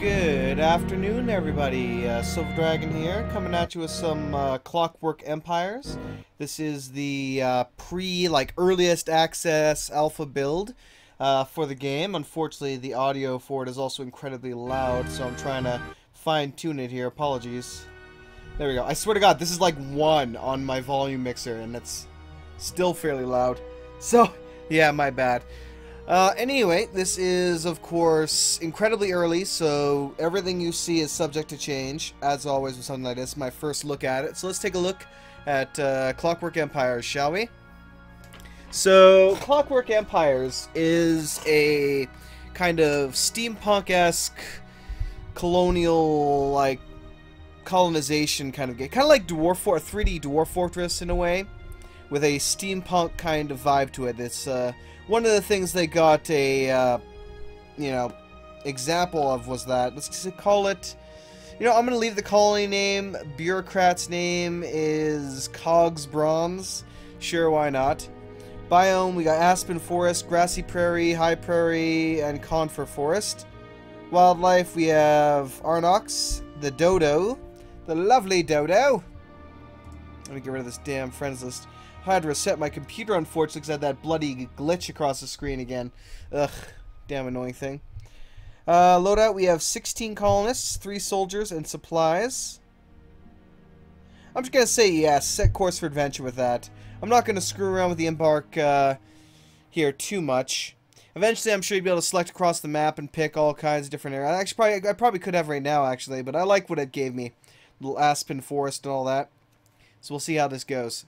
Good afternoon, everybody. Silver Dragon here, coming at you with some Clockwork Empires. This is the earliest access alpha build for the game. Unfortunately, the audio for it is also incredibly loud, so I'm trying to fine-tune it here. Apologies. There we go. I swear to God, this is like 1 on my volume mixer, and it's still fairly loud. So, yeah, my bad. Anyway, this is, of course, incredibly early, so everything you see is subject to change, as always with something like this. My first look at it. So let's take a look at Clockwork Empires, shall we? So, Clockwork Empires is a kind of steampunk-esque colonial, colonization kind of game. Kind of like 3D Dwarf Fortress in a way, with a steampunk kind of vibe to it. It's, one of the things they got a, example of was that, let's call it, I'm going to leave the colony name. Bureaucrat's name is Cogs Bronze. Sure, why not? Biome, we got Aspen Forest, Grassy Prairie, High Prairie, and Conifer Forest. Wildlife, we have Arnox, the Dodo, the lovely Dodo. Let me get rid of this damn friends list. I had to reset my computer, unfortunately, because I had that bloody glitch across the screen again. Ugh, damn annoying thing. Loadout, we have 16 colonists, 3 soldiers, and supplies. I'm just going to say yes, set course for adventure with that. I'm not going to screw around with the embark here too much. Eventually, I'm sure you'll be able to select across the map and pick all kinds of different areas. Actually, I probably could have right now, actually, but I like what it gave me. Little Aspen Forest and all that. So we'll see how this goes.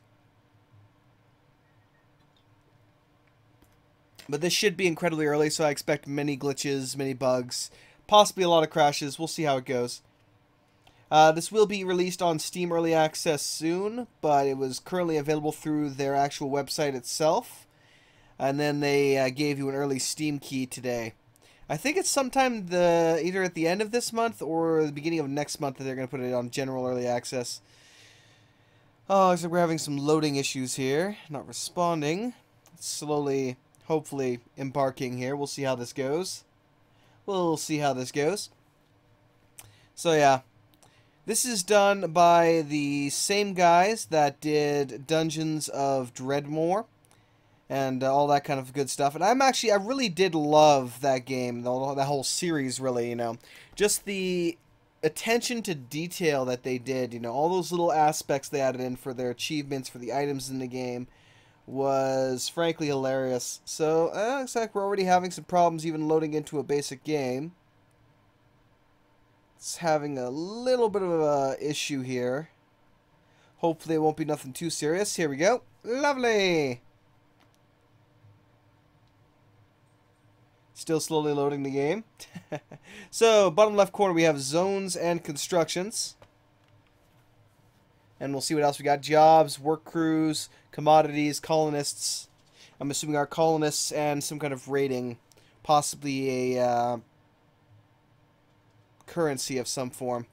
But this should be incredibly early, so I expect many glitches, many bugs, possibly a lot of crashes. We'll see how it goes. This will be released on Steam Early Access soon, but it was currently available through their actual website itself. And then they gave you an early Steam key today. I think it's sometime either at the end of this month or the beginning of next month that they're going to put it on General Early Access. Oh, looks like we're having some loading issues here. Not responding. It's slowly, hopefully, embarking here. We'll see how this goes. We'll see how this goes. So, yeah. This is done by the same guys that did Dungeons of Dreadmore and all that kind of good stuff. And I really did love that game, that whole series, really, Just the attention to detail that they did, all those little aspects they added in for their achievements, for the items in the game, was frankly hilarious. So, looks like we're already having some problems even loading into a basic game. It's having a little bit of a issue here. Hopefully it won't be nothing too serious. Here we go. Lovely! Still slowly loading the game. So, bottom left corner we have zones and constructions. And we'll see what else we got. Jobs, work crews, commodities, colonists. I'm assuming our colonists and some kind of rating. Possibly a currency of some form.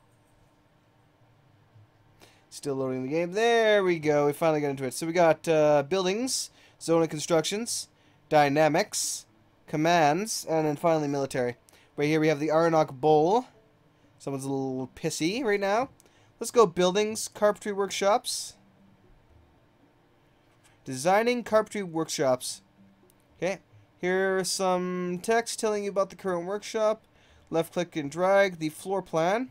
Still loading the game. There we go. We finally got into it. So we got buildings, zone and constructions, dynamics, commands, and then finally military. Right here we have the Arnok Bowl. Someone's a little pissy right now. Let's go buildings, carpentry workshops. Designing carpentry workshops. Okay. Here's some text telling you about the current workshop. Left click and drag the floor plan.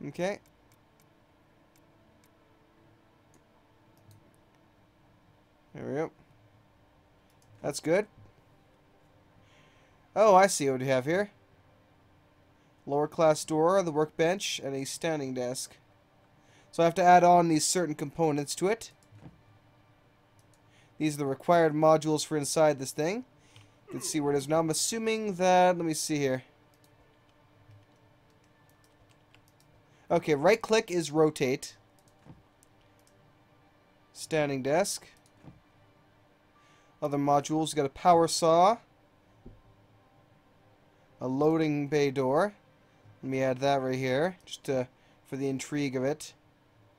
Okay. There we go. That's good. Oh, I see what we have here. Lower class door, the workbench, and a standing desk. So I have to add on these certain components to it. These are the required modules for inside this thing. Let's see where it is now. I'm assuming that, let me see here. Okay, right click is rotate. Standing desk. Other modules, we got a power saw. A loading bay door. Let me add that right here, just for the intrigue of it.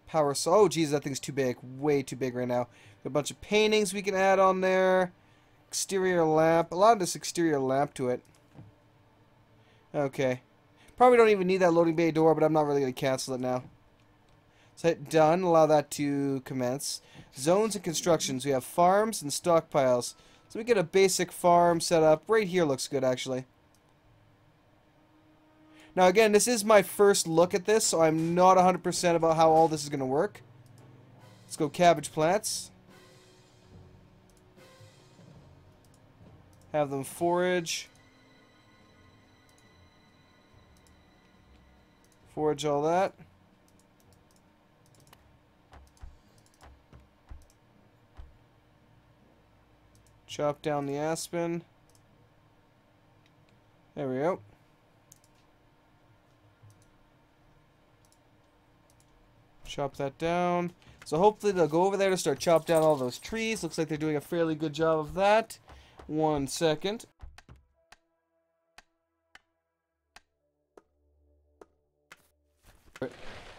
Power saw. Oh, geez, that thing's too big. Way too big right now. A bunch of paintings we can add on there. Exterior lamp. A lot of this exterior lamp to it. Okay. Probably don't even need that loading bay door, but I'm not really going to cancel it now. So hit done. Allow that to commence. Zones and constructions. We have farms and stockpiles. So we get a basic farm set up. Right here looks good, actually. Now, again, this is my first look at this, so I'm not 100% about how all this is going to work. Let's go cabbage plants. Have them forage. Forage all that. Chop down the aspen. There we go. Chop that down. So hopefully they'll go over there to start chop down all those trees. Looks like they're doing a fairly good job of that. 1 second.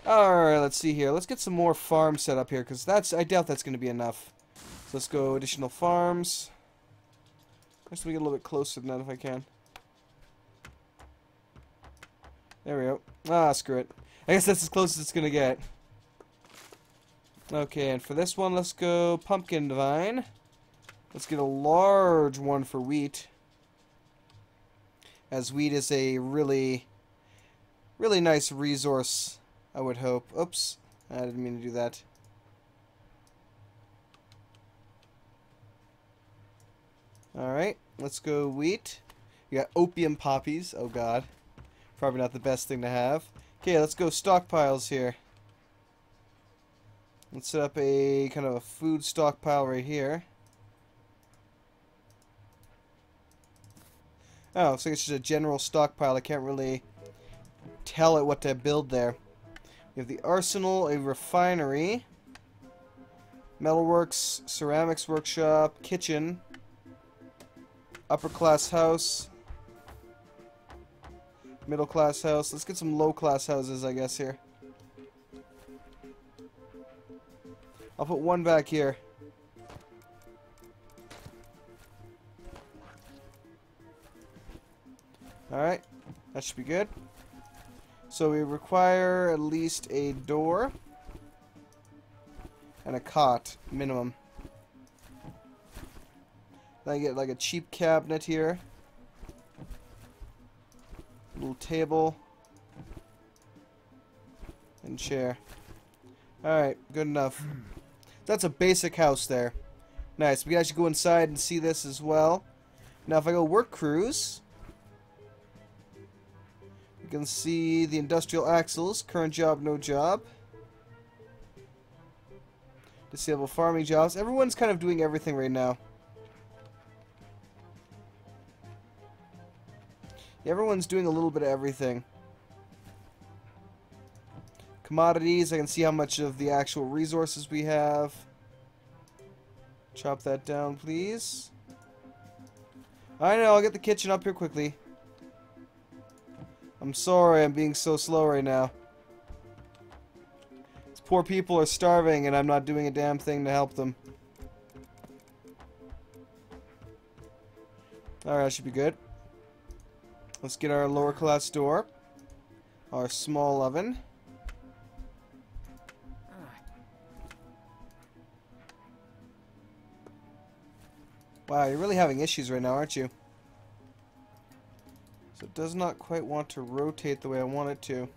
Alright, let's see here. Let's get some more farms set up here, because I doubt that's going to be enough. So let's go additional farms. Let's get a little bit closer than that if I can. There we go. Ah, screw it. I guess that's as close as it's going to get. Okay, and for this one, let's go pumpkin vine. Let's get a large one for wheat. As wheat is a really nice resource, I would hope. Oops, I didn't mean to do that. Alright, let's go wheat. You got opium poppies. Oh god. Probably not the best thing to have. Okay, let's go stockpiles here. Let's set up a kind of a food stockpile right here. Oh, looks like it's just a general stockpile. I can't really tell it what to build there. We have the arsenal, a refinery, metalworks, ceramics workshop, kitchen, upper class house, middle class house. Let's get some low class houses, I guess, here. I'll put one back here. Alright, that should be good. So we require at least a door and a cot, minimum. Then I get like a cheap cabinet here. Little table. And chair. Alright, good enough. That's a basic house there. Nice. We can actually go inside and see this as well. Now if I go work crews, you can see the industrial axles. Current job, no job. Disable farming jobs. Everyone's kind of doing everything right now. Yeah, everyone's doing a little bit of everything. Commodities, I can see how much of the actual resources we have. Chop that down, please. I know, I'll get the kitchen up here quickly. I'm sorry, I'm being so slow right now. These poor people are starving and I'm not doing a damn thing to help them. Alright, that should be good. Let's get our lower class door. Our small oven. Wow, you're really having issues right now, aren't you? So it does not quite want to rotate the way I want it to.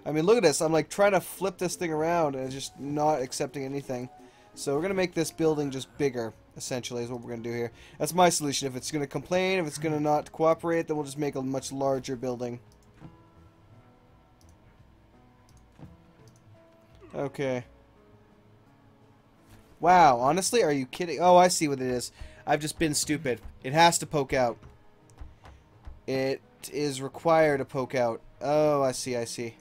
I mean, look at this. I'm like trying to flip this thing around and it's just not accepting anything. So we're going to make this building just bigger, essentially, is what we're going to do here. That's my solution. If it's going to complain, if it's going to not cooperate, then we'll just make a much larger building. Okay. Wow, honestly, are you kidding? Oh, I see what it is. I've just been stupid. It has to poke out. It is required to poke out. Oh, I see, I see.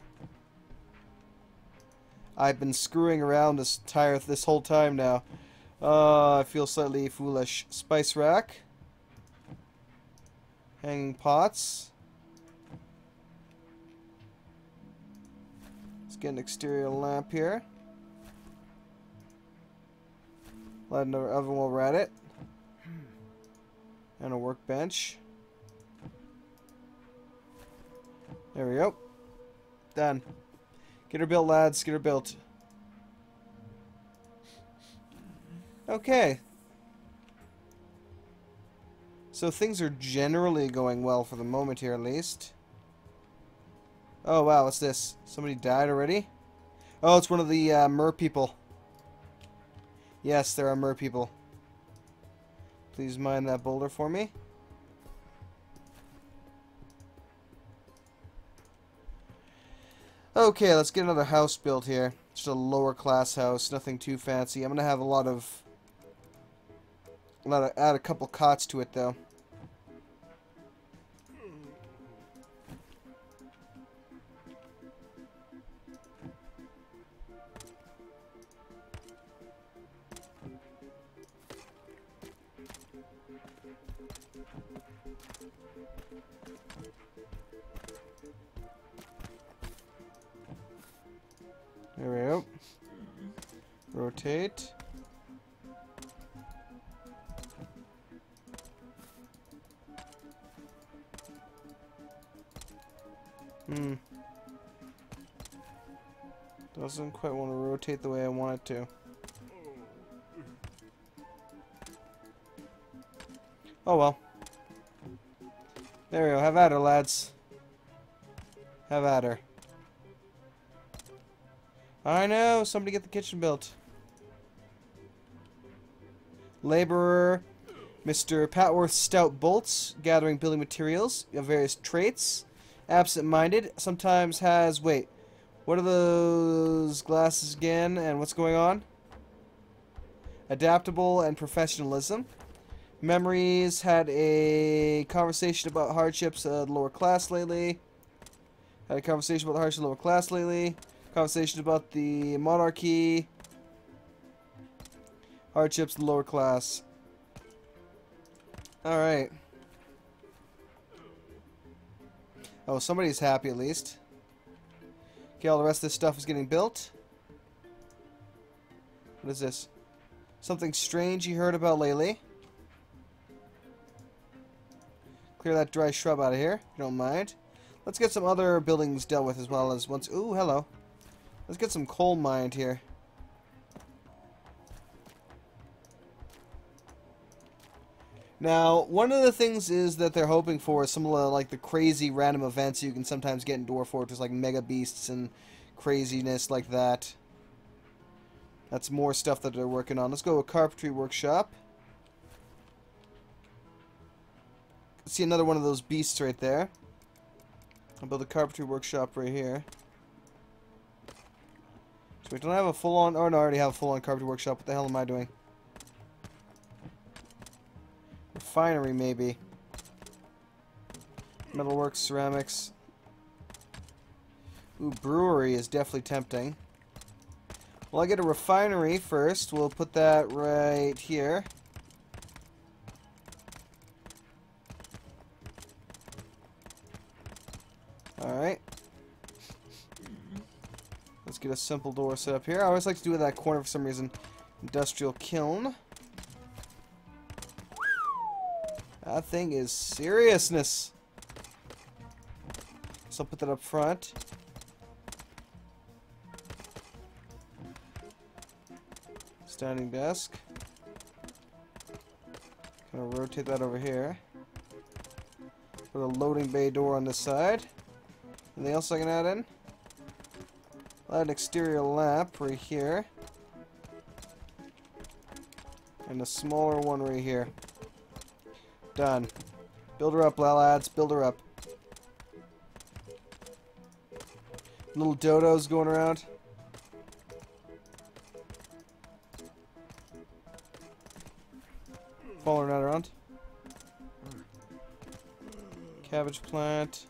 I've been screwing around this whole time now. I feel slightly foolish. Spice rack. Hanging pots. Let's get an exterior lamp here. Light another oven while we're at it. And a workbench. There we go. Done. Get her built, lads. Get her built. Okay. So things are generally going well for the moment here, at least. Oh, wow. What's this? Somebody died already? Oh, it's one of the mer people. Yes, there are mer people. Please mine that boulder for me. Okay, let's get another house built here. Just a lower class house, nothing too fancy. I'm gonna have add a couple cots to it though. There we go. Rotate. Doesn't quite want to rotate the way I want it to. Oh well. There we go. Have at her, lads. Have at her. I know. Somebody get the kitchen built. Laborer, Mr. Patworth Stout Bolts, gathering building materials of various traits. Absent-minded, sometimes has... Wait. What are those glasses again? And what's going on? Adaptable and professionalism. Memories, had a conversation about hardships of the lower class lately. Had a conversation about the hardships of the lower class lately. Conversation about the monarchy. Hardships of the lower class. Alright. Oh, somebody's happy at least. Okay, all the rest of this stuff is getting built. What is this? Something strange you heard about lately. Clear that dry shrub out of here, if you don't mind. Let's get some other buildings dealt with as well as once... Ooh, hello. Let's get some coal mined here. Now, one of the things is that they're hoping for is some of the, like the crazy random events you can sometimes get in Dwarf Fortress, like mega beasts and craziness like that. That's more stuff that they're working on. Let's go with Carpentry Workshop. See another one of those beasts right there. I'll build a Carpentry Workshop right here. So we don't have a full-on... Oh, no, I already have a full-on Carpentry Workshop. What the hell am I doing? Refinery, maybe. Metalworks, ceramics. Ooh, brewery is definitely tempting. Well, I get a refinery first. We'll put that right here. Alright. Let's get a simple door set up here. I always like to do it at that corner for some reason. Industrial kiln. That thing is seriousness. So I'll put that up front. Standing desk. Gonna rotate that over here. Put a loading bay door on this side. Anything else I can add in? I'll add an exterior lamp right here. And a smaller one right here. Done. Build her up, lads. Build her up. Little dodos going around. Following that around. Cabbage plant.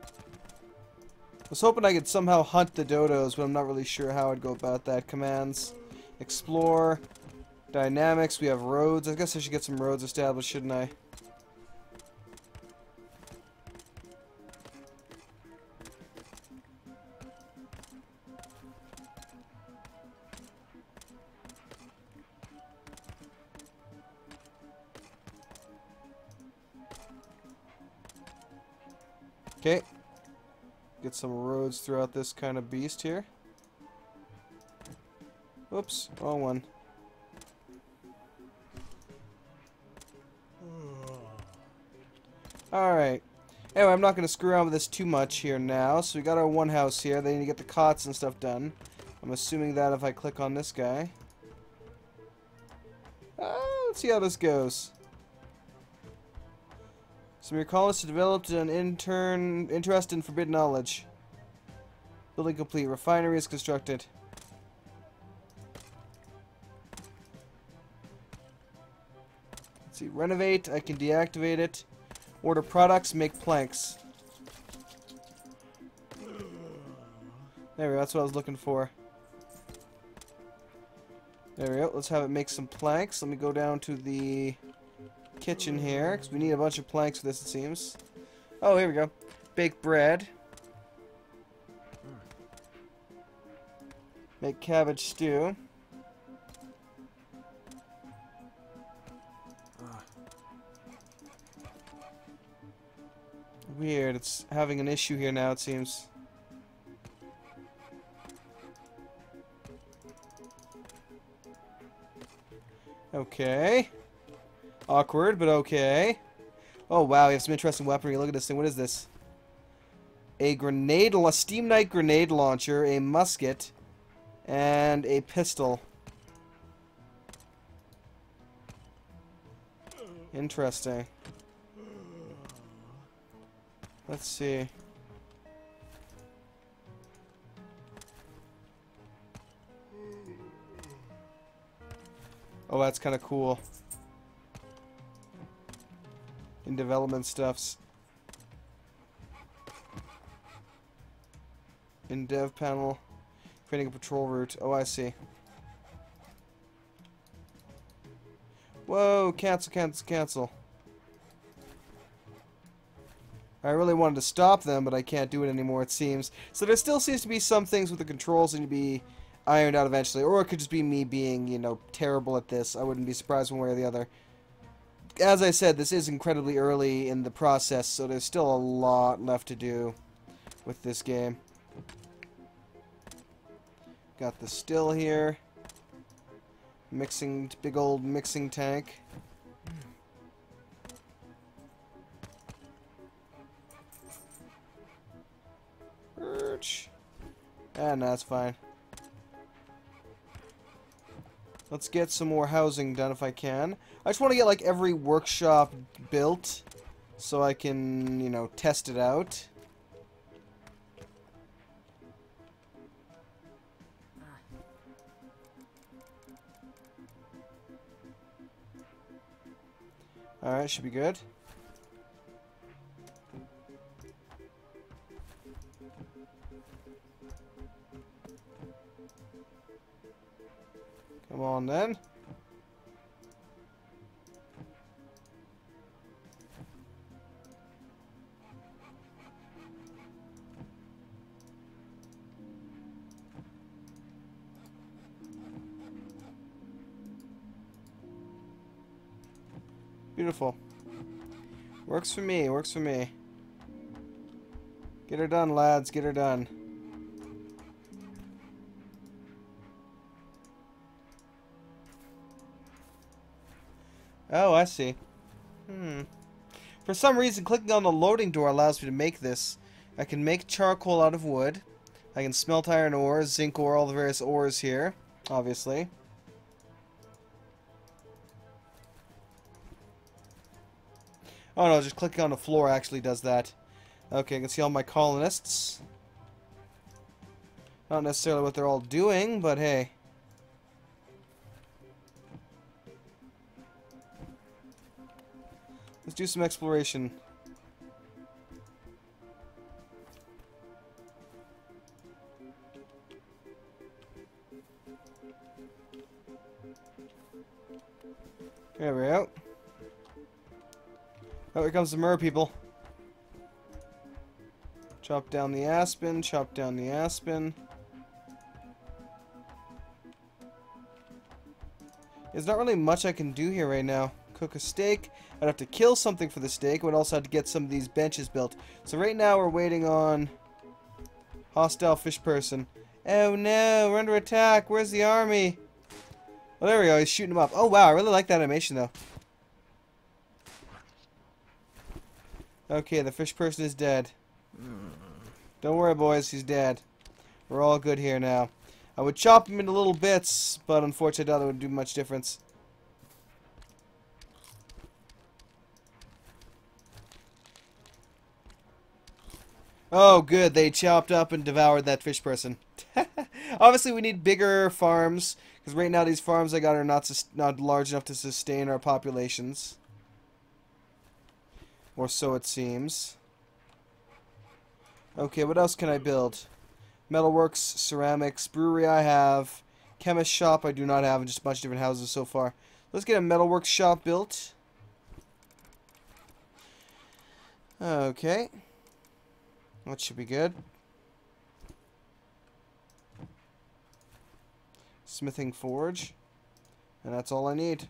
I was hoping I could somehow hunt the dodos, but I'm not really sure how I'd go about that. Commands. Explore. Dynamics. We have roads. I guess I should get some roads established, shouldn't I? Okay. Get some roads throughout this kind of beast here. Whoops, wrong one. Alright. Anyway, I'm not going to screw around with this too much here now. So we got our one house here. They need to get the cots and stuff done. I'm assuming that if I click on this guy. Let's see how this goes. Some of your colonists have developed an interest in forbidden knowledge. Building complete. Refinery is constructed. Let's see. Renovate. I can deactivate it. Order products. Make planks. There we go. That's what I was looking for. There we go. Let's have it make some planks. Let me go down to the kitchen here, because we need a bunch of planks for this, it seems. Oh, here we go. Bake bread. Make cabbage stew. Weird. It's having an issue here now, it seems. Okay. Awkward, but okay. Oh, wow, we have some interesting weaponry. Look at this thing. What is this? A steam knight grenade launcher, a musket, and a pistol. Interesting. Let's see. Oh, that's kind of cool. In development stuffs. In dev panel. Creating a patrol route. Oh, I see. Whoa, cancel, cancel, cancel. I really wanted to stop them, but I can't do it anymore, it seems. So there still seems to be some things with the controls that need to be ironed out eventually. Or it could just be me being, you know, terrible at this. I wouldn't be surprised one way or the other. As I said, this is incredibly early in the process, so there's still a lot left to do with this game. Got the still here. Mixing, big old mixing tank. Ah, no, that's fine. Let's get some more housing done if I can. I just want to get, like, every workshop built so I can, you know, test it out. Alright, should be good. Come on, then. Beautiful. Works for me, works for me. Get her done, lads, get her done. Oh, I see. For some reason, clicking on the loading door allows me to make this. I can make charcoal out of wood. I can smelt iron ore, zinc ore, all the various ores here, obviously. Oh no, just clicking on the floor actually does that. Okay, I can see all my colonists. Not necessarily what they're all doing, but hey. Let's do some exploration. There we go. Oh, here comes the mer people. Chop down the aspen, chop down the aspen. There's not really much I can do here right now. cook a steak. I'd have to kill something for the steak. I would also have to get some of these benches built. So right now we're waiting on hostile fish person. Oh no, we're under attack. Where's the army? Oh, there we go. He's shooting them up. Oh wow, I really like that animation though. Okay, the fish person is dead. Don't worry, boys. He's dead. We're all good here now. I would chop him into little bits, but unfortunately I doubt it would do much difference. Oh, good. They chopped up and devoured that fish person. Obviously, we need bigger farms, because right now these farms I got are not large enough to sustain our populations. Or so it seems. Okay, what else can I build? Metalworks, ceramics, brewery I have. Chemist shop I do not have, and just a bunch of different houses so far. Let's get a metalworks shop built. Okay. That should be good. Smithing forge. And that's all I need.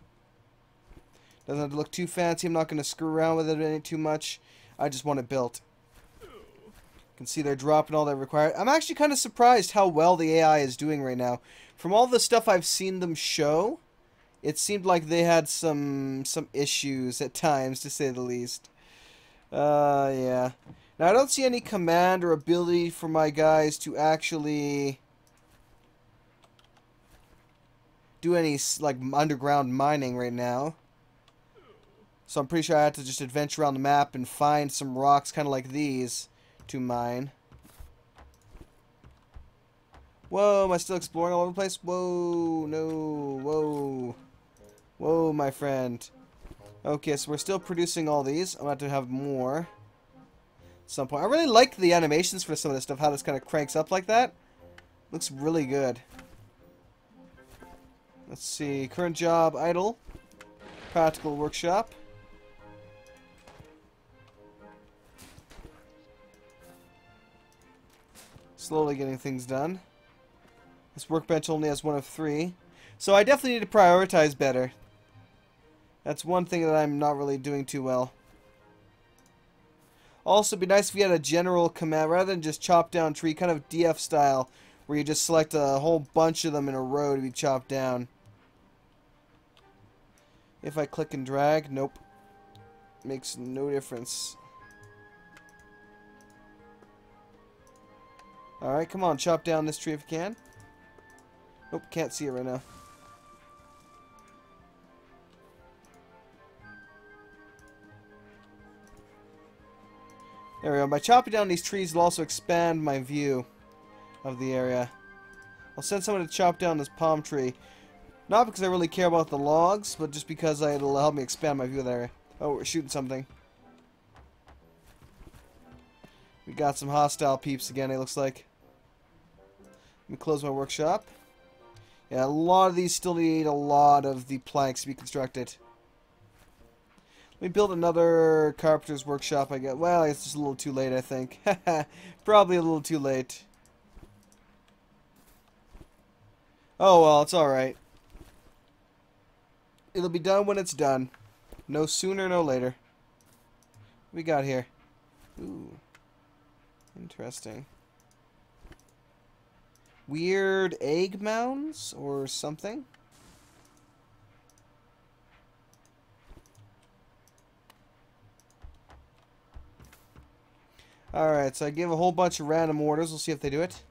Doesn't have to look too fancy. I'm not going to screw around with it any too much. I just want it built. You can see they're dropping all that required. I'm actually kind of surprised how well the AI is doing right now. From all the stuff I've seen them show, it seemed like they had some issues at times, to say the least. Yeah. Now, I don't see any command or ability for my guys to actually do any, like, underground mining right now. So I'm pretty sure I have to just adventure around the map and find some rocks kind of like these to mine. Whoa, am I still exploring all over the place? Whoa, no, whoa. Whoa, my friend. Okay, so we're still producing all these. I'm going to have more at some point. I really like the animations for some of this stuff, how this kind of cranks up like that. Looks really good. Let's see. Current job, idle. Practical workshop. Slowly getting things done. This workbench only has 1 of 3. So I definitely need to prioritize better. That's one thing that I'm not really doing too well. Also, it'd be nice if you had a general command, rather than just chop down tree, kind of DF style, where you just select a whole bunch of them in a row to be chopped down. If I click and drag, nope. Makes no difference. Alright, come on, chop down this tree if you can. Nope, can't see it right now. There we go. By chopping down these trees, it'll also expand my view of the area. I'll send someone to chop down this palm tree. Not because I really care about the logs, but just because it'll help me expand my view of the area. Oh, we're shooting something. We got some hostile peeps again, it looks like. Let me close my workshop. Yeah, a lot of these still need a lot of the planks to be constructed. Let me build another carpenter's workshop, I guess. Well, it's just a little too late, I think. Probably a little too late. Oh, well, it's alright. It'll be done when it's done. No sooner, no later. What we got here? Ooh. Interesting. Weird egg mounds or something? Alright, so I give a whole bunch of random orders. We'll see if they do it.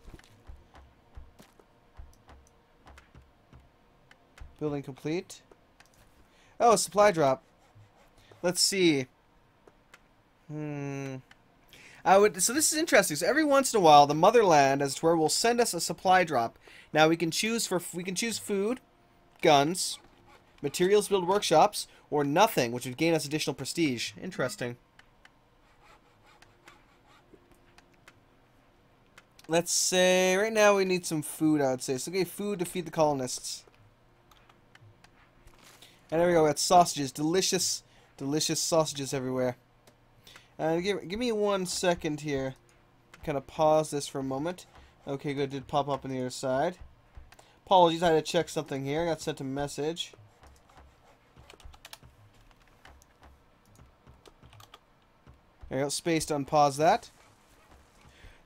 Building complete. Oh, supply drop. Let's see. So this is interesting. So every once in a while, the motherland, as it were, will send us a supply drop. Now we can choose food, guns, materials to build workshops, or nothing, which would gain us additional prestige. Interesting. Let's say right now we need some food. I would say so. Okay, food to feed the colonists. And there we go. We got sausages, delicious sausages everywhere. Give me 1 second here. Kind of pause this for a moment. Okay, good. Did pop up on the other side. Apologies, I had to check something here. I got sent a message. There you go, space to unpause that.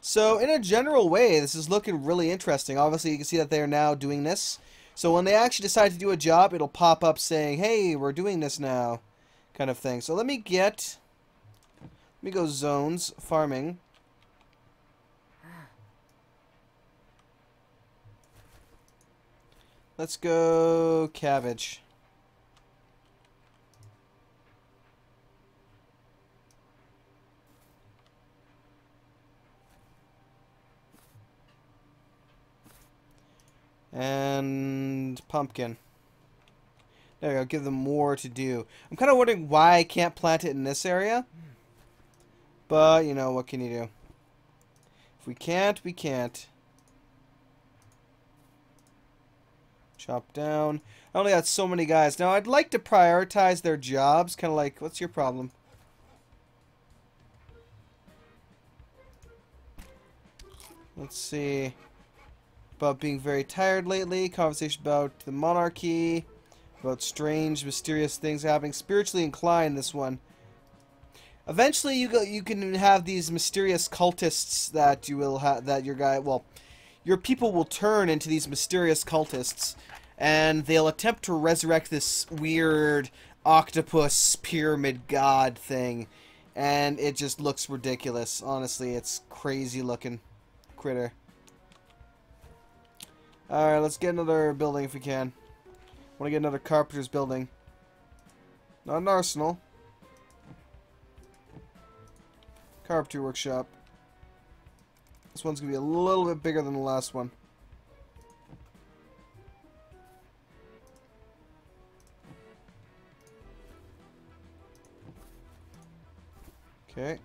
So, in a general way, this is looking really interesting. Obviously, you can see that they are now doing this. So, when they actually decide to do a job, it'll pop up saying, hey, we're doing this now, kind of thing. So, let me go zones, farming. Let's go cabbage. And pumpkin. There we go, give them more to do. I'm kind of wondering why I can't plant it in this area. But, you know, what can you do? If we can't, we can't. Chop down. I only got so many guys. Now, I'd like to prioritize their jobs. Kind of like, what's your problem? Let's see. About being very tired lately. Conversation about the monarchy. About strange, mysterious things happening. Spiritually inclined, this one. Eventually, you can have these mysterious cultists that you will have, that your people will turn into these mysterious cultists, and they'll attempt to resurrect this weird octopus pyramid god thing, and it just looks ridiculous. Honestly, it's crazy looking critter. Alright, let's get another building if we can. I want to get another carpenter's building. Not an arsenal. Carpentry workshop. This one's going to be a little bit bigger than the last one. Okay.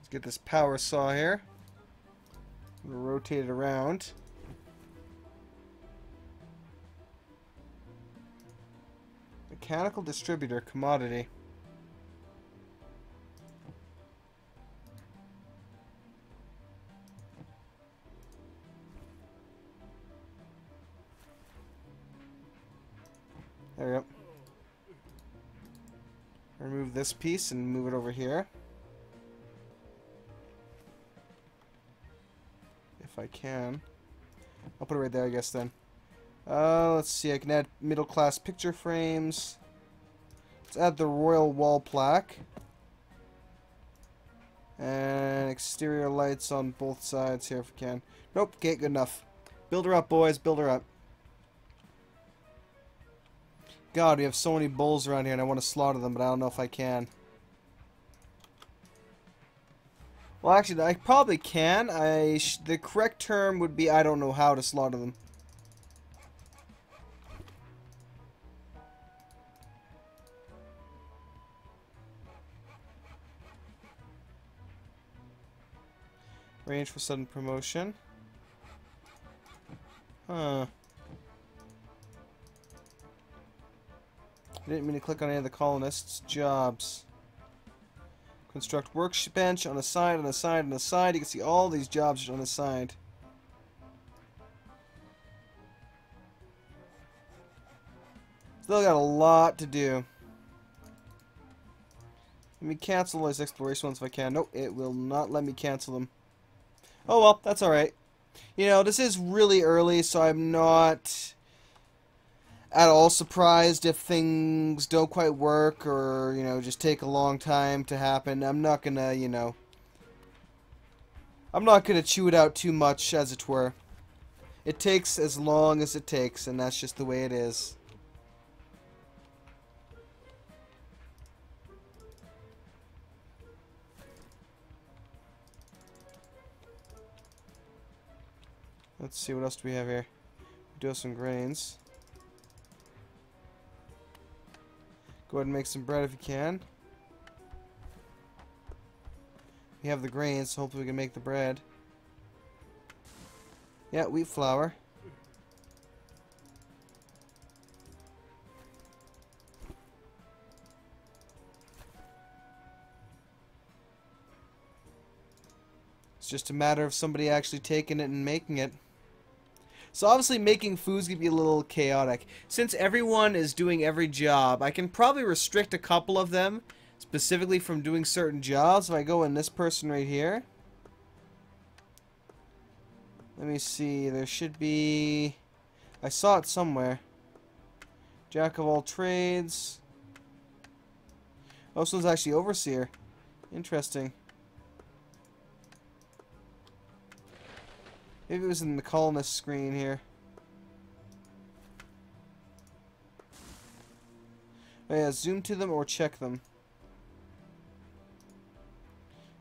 Let's get this power saw here. I'm going to rotate it around. Mechanical distributor commodity. There we go. Remove this piece and move it over here. If I can. I'll put it right there, I guess, then. Let's see, I can add middle class picture frames. Let's add the royal wall plaque. And exterior lights on both sides here if we can. Nope, okay, good enough. Build her up, boys, build her up. God, we have so many bulls around here and I want to slaughter them, but I don't know if I can. Well, actually, I probably can. The correct term would be I don't know how to slaughter them. Range for sudden promotion. Huh. I didn't mean to click on any of the colonists' jobs. Construct workbench on the side, on the side, on the side. You can see all these jobs on the side. Still got a lot to do. Let me cancel those exploration ones if I can. Nope, it will not let me cancel them. Oh well, that's alright. You know, this is really early, so I'm not at all surprised if things don't quite work or, you know, just take a long time to happen. I'm not gonna, you know, I'm not gonna chew it out too much, as it were. It takes as long as it takes, and that's just the way it is. Let's see, what else do we have here? We do have some grains. Go ahead and make some bread if you can. We have the grains, so hopefully we can make the bread. Yeah, wheat flour. It's just a matter of somebody actually taking it and making it. So obviously making food's gonna be a little chaotic. Since everyone is doing every job, I can probably restrict a couple of them specifically from doing certain jobs. If I go in this person right here. Let me see, there should be... I saw it somewhere. Jack of all trades. Oh, this one's actually overseer. Interesting. Maybe it was in the colonist screen here. Oh yeah, zoom to them or check them.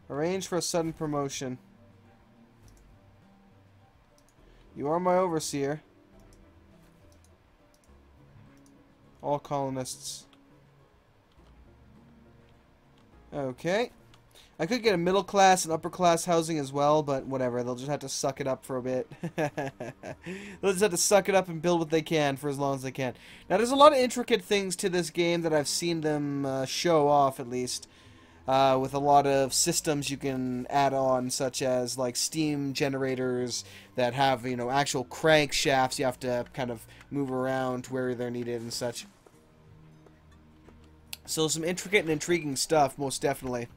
Arrange for a sudden promotion. You are my overseer. All colonists. Okay. I could get a middle class and upper class housing as well, but whatever. They'll just have to suck it up for a bit. They'll just have to suck it up and build what they can for as long as they can. Now, there's a lot of intricate things to this game that I've seen them show off, at least. With a lot of systems you can add on, such as like steam generators that have, you know, actual crankshafts you have to kind of move around where they're needed and such. So some intricate and intriguing stuff, most definitely.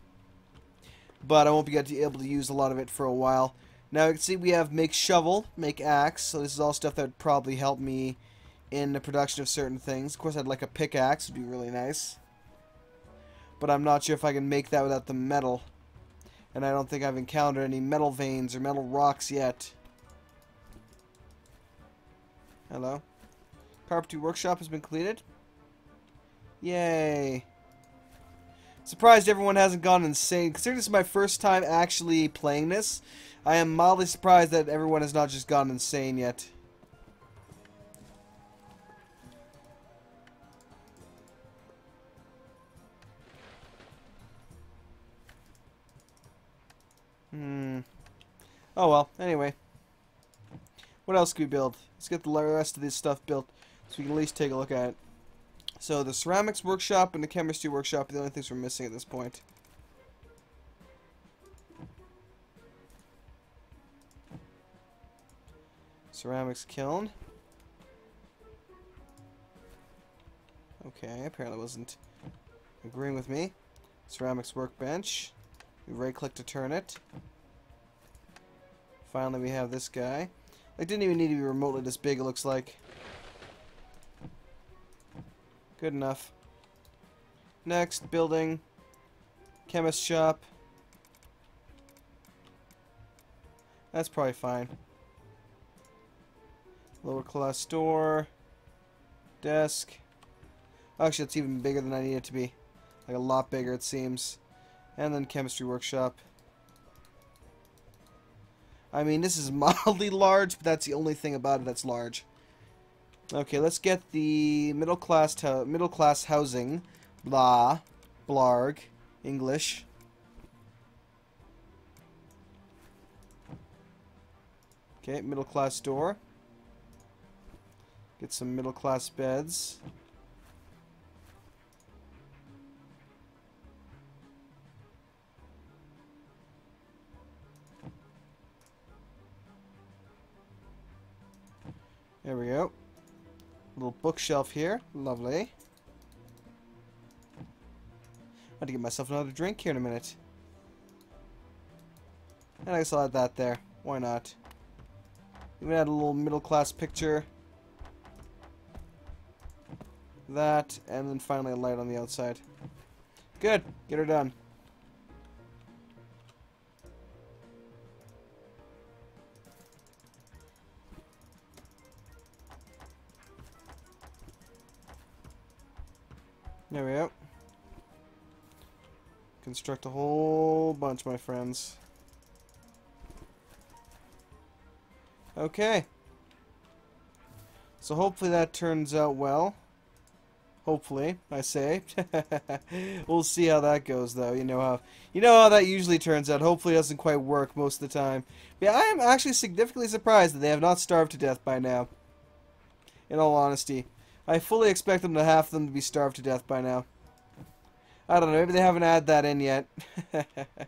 But I won't be able to use a lot of it for a while. Now you can see we have make shovel, make axe. So this is all stuff that would probably help me in the production of certain things. Of course, I'd like a pickaxe, would be really nice. But I'm not sure if I can make that without the metal. And I don't think I've encountered any metal veins or metal rocks yet. Hello? Carpentry workshop has been completed. Yay. Surprised everyone hasn't gone insane. Considering this is my first time actually playing this, I am mildly surprised that everyone has not just gone insane yet. Oh well, anyway. What else can we build? Let's get the rest of this stuff built so we can at least take a look at it. So the ceramics workshop and the chemistry workshop are the only things we're missing at this point. Ceramics kiln. Okay, apparently wasn't agreeing with me. Ceramics workbench. We right click to turn it. Finally we have this guy. It didn't even need to be remotely this big, it looks like. Good enough. Next, building. Chemist shop. That's probably fine. Lower class store. Desk. Actually, it's even bigger than I need it to be. Like a lot bigger, it seems. And then chemistry workshop. I mean, this is mildly large, but that's the only thing about it that's large. Okay, let's get the middle class housing. Blah. Blarg. English. Okay, middle class door. Get some middle class beds. There we go. Little bookshelf here. Lovely. I'm going to get myself another drink here in a minute. And I guess I'll add that there. Why not? Even add a little middle class picture. That. And then finally a light on the outside. Good. Get her done. There we go. Construct a whole bunch, my friends. Okay. So hopefully that turns out well. Hopefully, I say. We'll see how that goes, though. You know how that usually turns out. Hopefully it doesn't quite work most of the time. But yeah, I am actually significantly surprised that they have not starved to death by now. In all honesty. I fully expect them to be starved to death by now. I don't know, maybe they haven't added that in yet.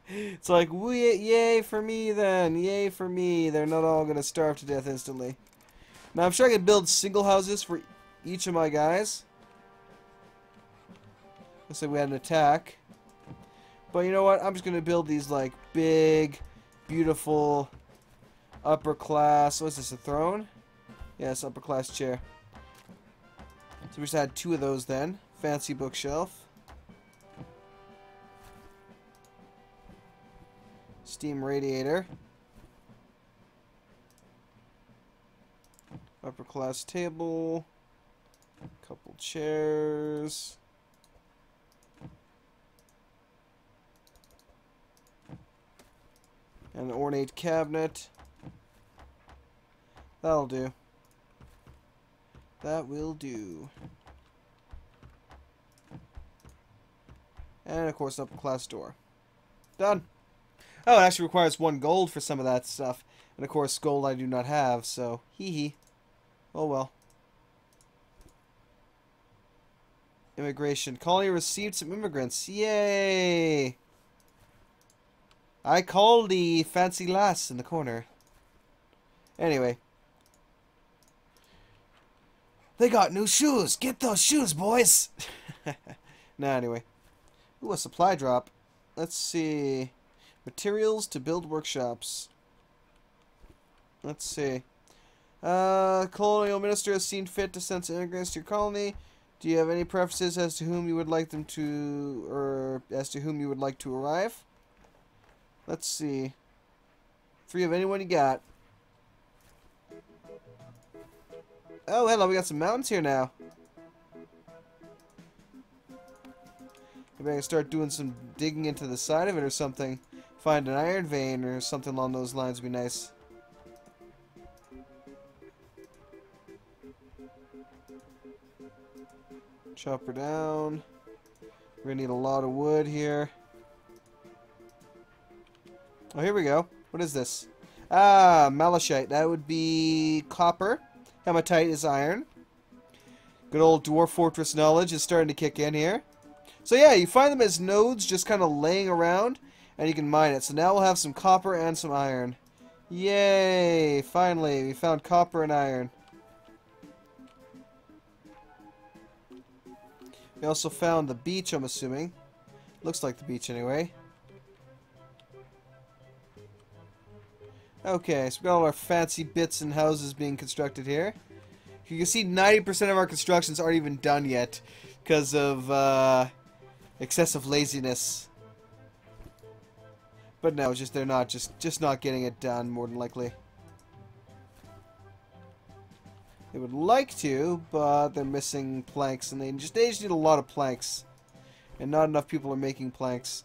It's like, yay for me then, yay for me. They're not all gonna starve to death instantly. Now I'm sure I could build single houses for each of my guys. Looks like we had an attack. But you know what, I'm just gonna build these like big, beautiful, upper class, what's this, a throne? Yes, upper class chair. So we just had 2 of those then. Fancy bookshelf. Steam radiator. Upper class table. Couple chairs. And an ornate cabinet. That'll do. That will do. And of course, upper class door. Done. Oh, it actually requires 1 gold for some of that stuff. And of course, gold I do not have, so hee hee. Oh well. Immigration. Colony received some immigrants. Yay! I call the fancy lass in the corner. Anyway. They got new shoes! Get those shoes, boys! Nah, anyway. Ooh, a supply drop. Let's see. Materials to build workshops. Let's see. Colonial minister has seen fit to send some immigrants to your colony. Do you have any preferences as to whom you would like them to, or as to whom you would like to arrive? Let's see. 3 of anyone you got. Oh, hello, we got some mountains here now. Maybe I can start doing some digging into the side of it or something. Find an iron vein or something along those lines would be nice. Chop her down. We're gonna need a lot of wood here. Oh, here we go. What is this? Ah, malachite. That would be copper. Hematite is iron. Good old dwarf fortress knowledge is starting to kick in here. So yeah, you find them as nodes just kind of laying around, and you can mine it. So now we'll have some copper and some iron. Yay! Finally, we found copper and iron. We also found the beach, I'm assuming. Looks like the beach anyway. Okay, so we got all our fancy bits and houses being constructed here. You can see 90% of our constructions aren't even done yet because of excessive laziness. But no, just they're not just not getting it done, more than likely. They would like to, but they're missing planks, and they just need a lot of planks, and not enough people are making planks.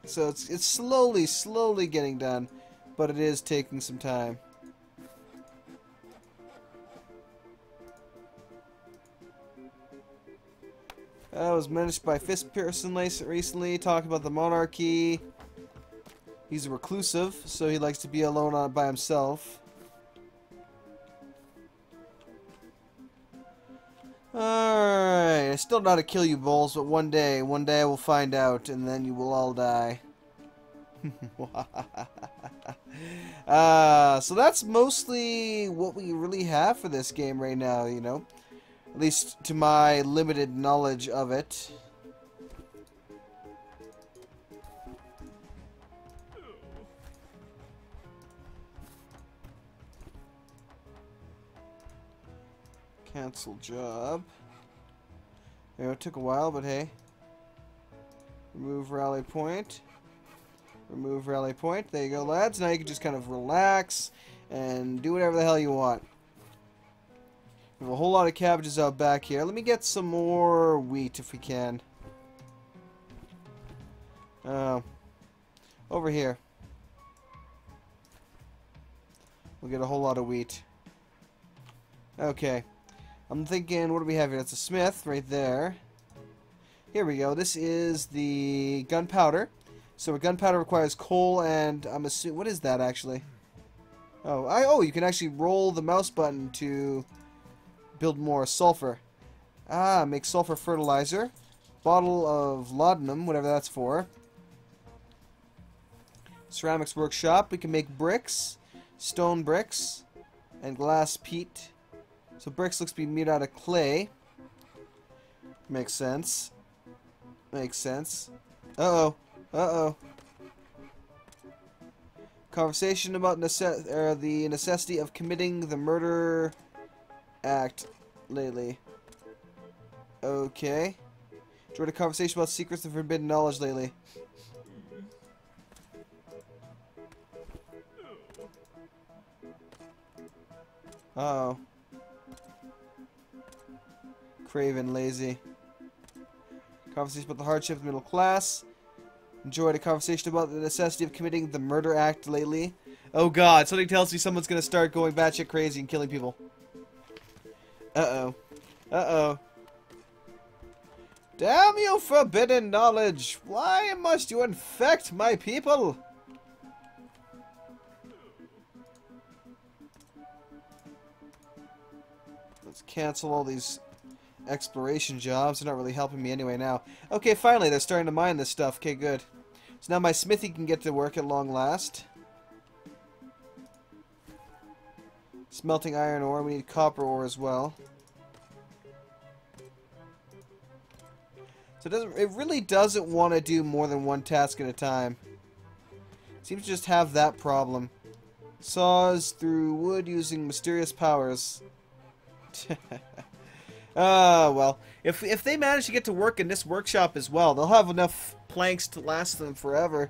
So it's slowly getting done, but it is taking some time. I was menaced by Fist Pearson recently, talking about the monarchy. He's a reclusive, so he likes to be alone by himself. Alright, I still know how to kill you, Bulls, but one day I will find out, and then you will all die. So that's mostly what we really have for this game right now, you know. At least to my limited knowledge of it. Cancel job. You know, it took a while, but hey. Remove rally point. Remove rally point. There you go, lads. Now you can just kind of relax and do whatever the hell you want. We have a whole lot of cabbages out back here. Let me get some more wheat if we can. Over here. We'll get a whole lot of wheat. Okay. I'm thinking, what do we have here? That's a smith right there. Here we go. This is the gunpowder. So gunpowder requires coal and I'm assuming, what is that actually? Oh, you can actually roll the mouse button to build more sulfur. Ah, make sulfur fertilizer. bottle of laudanum, whatever that's for. Ceramics workshop. We can make bricks, stone bricks, and glass peat. So bricks looks to be made out of clay. Makes sense. Makes sense. Uh-oh. Uh-oh. Conversation about the necessity of committing the murder act lately. Okay. Enjoyed a conversation about secrets and forbidden knowledge lately. Uh-oh. Craven, lazy. Conversation about the hardship of the middle class. Enjoyed a conversation about the necessity of committing the murder act lately. Oh god, something tells me someone's gonna start going batshit crazy and killing people. Uh-oh. Uh-oh. Damn you, forbidden knowledge! Why must you infect my people? Let's cancel all these exploration jobs. They're not really helping me anyway now. Okay, finally, they're starting to mine this stuff. Okay, good. So now my smithy can get to work at long last. Smelting iron ore. We need copper ore as well. So it really doesn't want to do more than one task at a time. It seems to just have that problem. Saws through wood using mysterious powers. Well, if they manage to get to work in this workshop as well, they'll have enough planks to last them forever.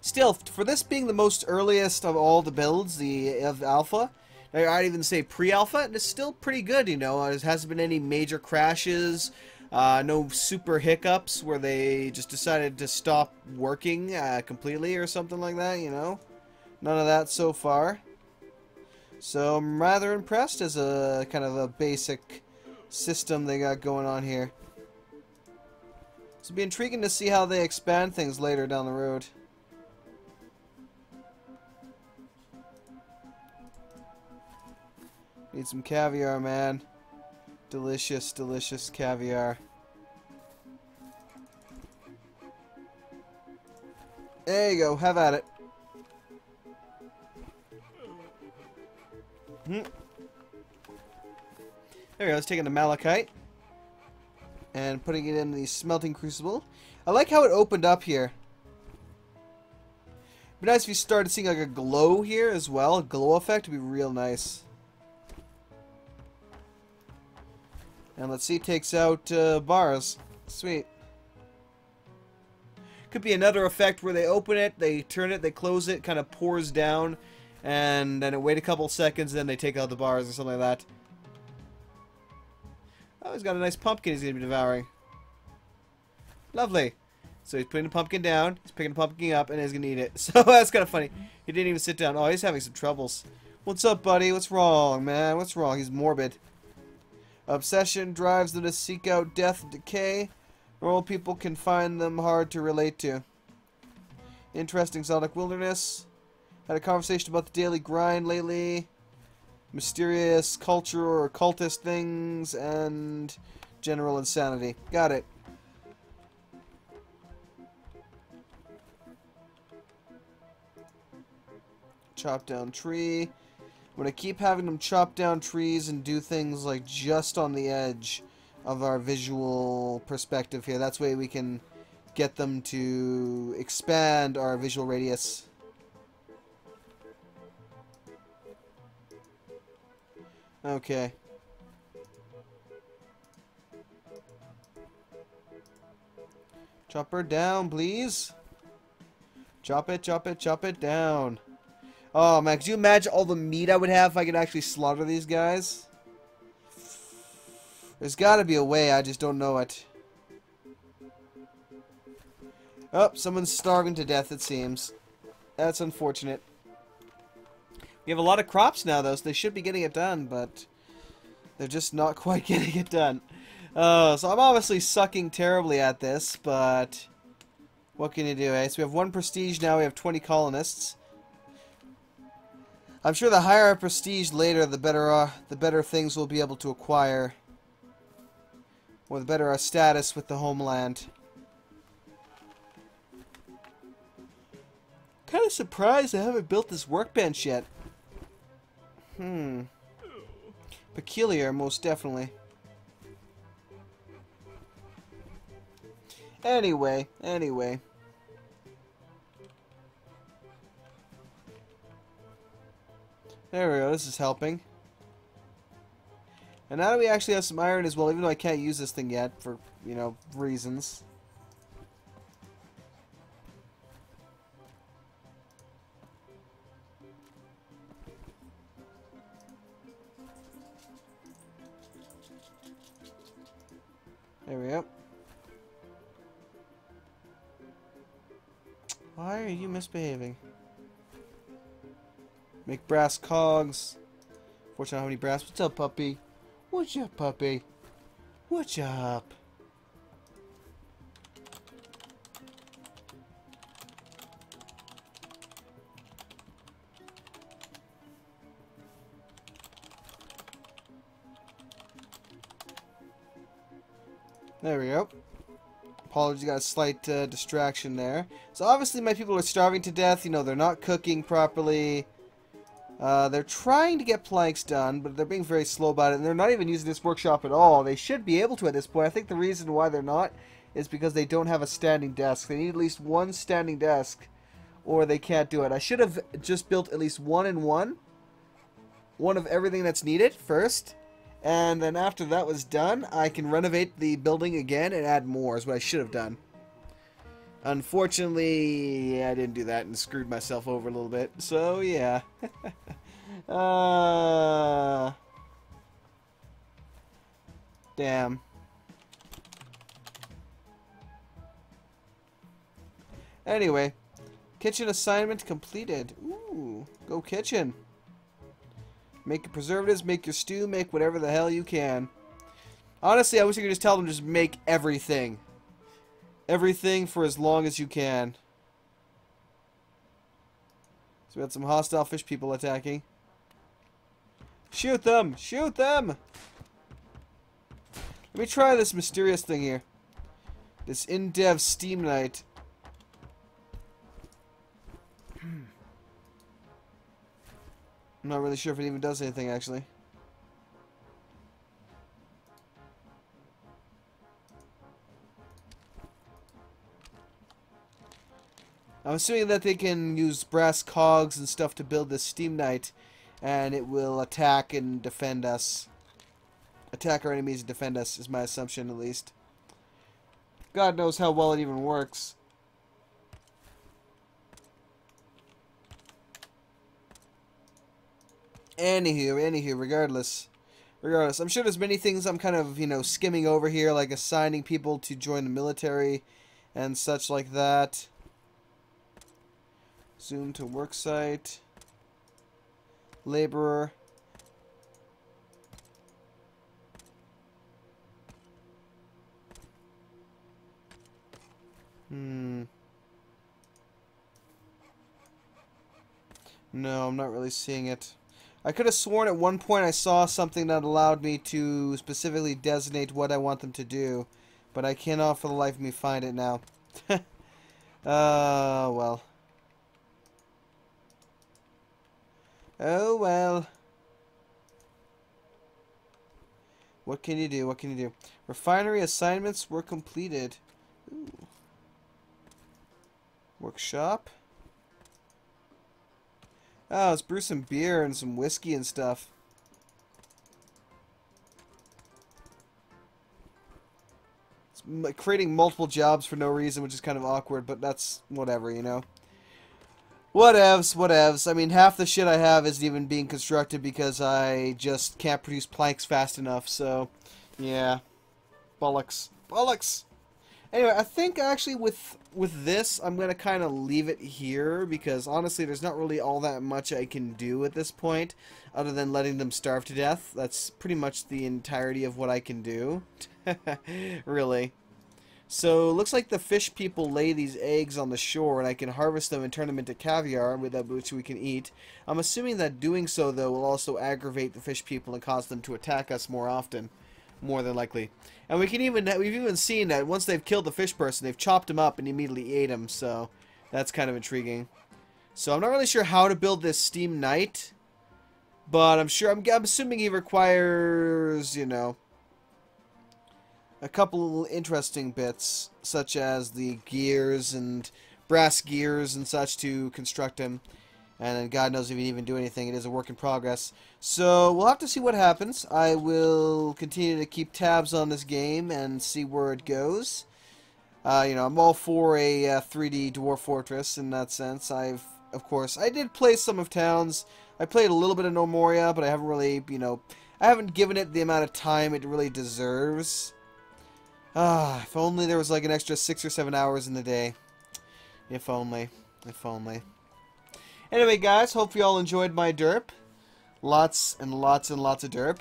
Still, for this being the most earliest of all the builds, of alpha, I'd even say pre-alpha, and it's still pretty good, you know. There hasn't been any major crashes, no super hiccups where they just decided to stop working completely or something like that, you know. None of that so far. So I'm rather impressed as a kind of a basic system they got going on here. So it'll be intriguing to see how they expand things later down the road. Need some caviar, man. Delicious, delicious caviar. There you go, have at it. There we go, let's take the malachite and putting it in the smelting crucible. I like how it opened up here. It'd be nice if you started seeing like a glow here as well. A glow effect would be real nice. And let's see, takes out bars. Sweet. Could be another effect where they open it, they turn it, they close it, kind of pours down, and then it wait a couple seconds, then they take out the bars or something like that. Oh, he's got a nice pumpkin he's going to be devouring. Lovely. So he's putting the pumpkin down, he's picking the pumpkin up, and he's going to eat it. So that's kind of funny. He didn't even sit down. Oh, he's having some troubles. What's up, buddy? What's wrong, man? What's wrong? He's morbid. Obsession drives them to seek out death and decay. Normal people can find them hard to relate to. Interesting exotic wilderness. Had a conversation about the daily grind lately. Mysterious culture or occultist things. And general insanity. Got it. Chop down tree. I'm going to keep having them chop down trees and do things like just on the edge of our visual perspective here. That's way we can get them to expand our visual radius. Okay. Chop her down, please. Chop it, chop it, chop it down. Oh, man, could you imagine all the meat I would have if I could actually slaughter these guys? There's got to be a way, I just don't know it. Oh, someone's starving to death, it seems. That's unfortunate. We have a lot of crops now, though, so they should be getting it done, but they're just not quite getting it done. So I'm obviously sucking terribly at this, but what can you do, eh? So we have 1 prestige now, we have 20 colonists. I'm sure the higher our prestige later, the better things we'll be able to acquire. or the better our status with the homeland. Kind of surprised I haven't built this workbench yet. Peculiar, most definitely. Anyway. There we go, this is helping. And now that we actually have some iron as well, even though I can't use this thing yet for, you know, reasons. There we go. Why are you misbehaving? Make brass cogs. Fortunately, how many brass? What's up, puppy? What's up, puppy? What's up? There we go. Apologies, got a slight distraction there. So obviously my people are starving to death. You know, they're not cooking properly. They're trying to get planks done, but they're being very slow about it. And they're not even using this workshop at all. They should be able to at this point. I think the reason why they're not is because they don't have a standing desk. They need at least one standing desk, or they can't do it. I should have just built at least one and one. One of everything that's needed first. And then after that was done, I can renovate the building again and add more is what I should have done. Unfortunately, I didn't do that and screwed myself over a little bit. So, yeah. Damn. Anyway, kitchen assignment completed. Ooh, go kitchen. Make your preservatives, make your stew, make whatever the hell you can. Honestly, I wish I could just tell them just make everything. Everything for as long as you can. So we had some hostile fish people attacking. Shoot them! Shoot them! Let me try this mysterious thing here. This in-dev Steam Night. I'm not really sure if it even does anything, actually. I'm assuming that they can use brass cogs and stuff to build this Steam Knight, and it will attack and defend us. Attack our enemies and defend us, is my assumption, at least. God knows how well it even works. Anywho, regardless, I'm sure there's many things I'm kind of, you know, skimming over here, like assigning people to join the military and such like that. Zoom to worksite. Laborer. No, I'm not really seeing it. I could have sworn at one point I saw something that allowed me to specifically designate what I want them to do, but I cannot for the life of me find it now. Well. Oh, well. What can you do? What can you do? Refinery assignments were completed. Ooh. Workshop. Oh, let's brew some beer and some whiskey and stuff. It's creating multiple jobs for no reason, which is kind of awkward, but that's whatever, you know. Whatevs, whatevs. I mean, half the shit I have isn't even being constructed because I just can't produce planks fast enough, so, yeah. Bollocks. Bollocks! Anyway, I think actually with this, I'm going to kind of leave it here because honestly, there's not really all that much I can do at this point other than letting them starve to death. That's pretty much the entirety of what I can do. Really. So, looks like the fish people lay these eggs on the shore and I can harvest them and turn them into caviar, which we can eat. I'm assuming that doing so, though, will also aggravate the fish people and cause them to attack us more often. more than likely. And we've even seen that once they've killed the fish person, they've chopped him up and immediately ate him. So that's kind of intriguing. So I'm not really sure how to build this Steam Knight, but I'm assuming he requires, you know, a couple interesting bits, such as the gears and brass gears and such to construct him. And then God knows if he'd even do anything. It is a work in progress. So we'll have to see what happens. I will continue to keep tabs on this game and see where it goes. You know, I'm all for a 3D Dwarf Fortress in that sense. Of course, I did play some of Towns. I played a little bit of No Moria, but I haven't really, you know, I haven't given it the amount of time it really deserves. If only there was like an extra 6 or 7 hours in the day. If only. If only. Anyway, guys, hope you all enjoyed my derp. Lots and lots and lots of derp.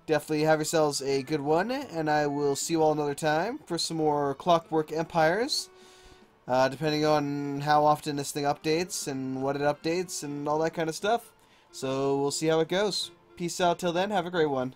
Definitely have yourselves a good one, and I will see you all another time for some more Clockwork Empires. Depending on how often this thing updates and what it updates and all that kind of stuff. So we'll see how it goes. Peace out till then. Have a great one.